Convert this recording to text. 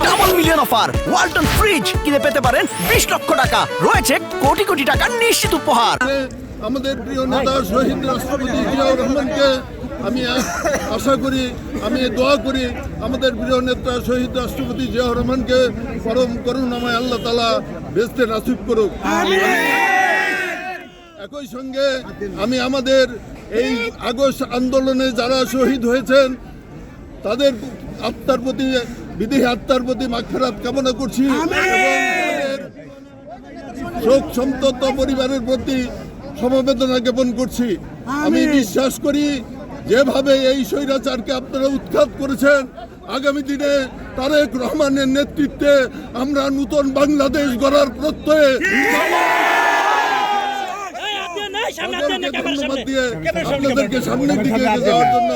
Double million offer Walton fridge কিনে পেতে পারেন 20 লক্ষ টাকা, রয়েছে কোটি কোটি টাকার নিশ্চিত উপহার। আমাদের প্রিয় নেতা শহীদ রাষ্ট্রপতি জিয়াউর রহমানকে আমি আশা করি, আমি দোয়া করি আমাদের প্রিয় নেতা শহীদ রাষ্ট্রপতি জিয়াউর রহমানকে পরম করুণাময় আল্লাহ তাআলা বেহেশতে নসিব করুক। একই সঙ্গে আমি আমাদের এই আগস্ট আন্দোলনে যারা শহীদ হয়েছেন তাদের আত্মার প্রতি বিদেহী আত্মার প্রতি মাগফিরাত কামনা করছি এবং তাদের শোক সন্তপ্ত পরিবারের প্রতি সমবেদনা জ্ঞাপন করছি। আমি বিশ্বাস করি যেভাবে এই স্বৈরাচারকে আপনারা উৎখাত করেছেন, আগামী দিনে তারেক রহমানের নেতৃত্বে আমরা নতুন বাংলাদেশ গড়ার প্রত্যয়ে ধন্যবাদ দিয়ে আপনাদেরকে সামনের দিকে যাওয়ার জন্য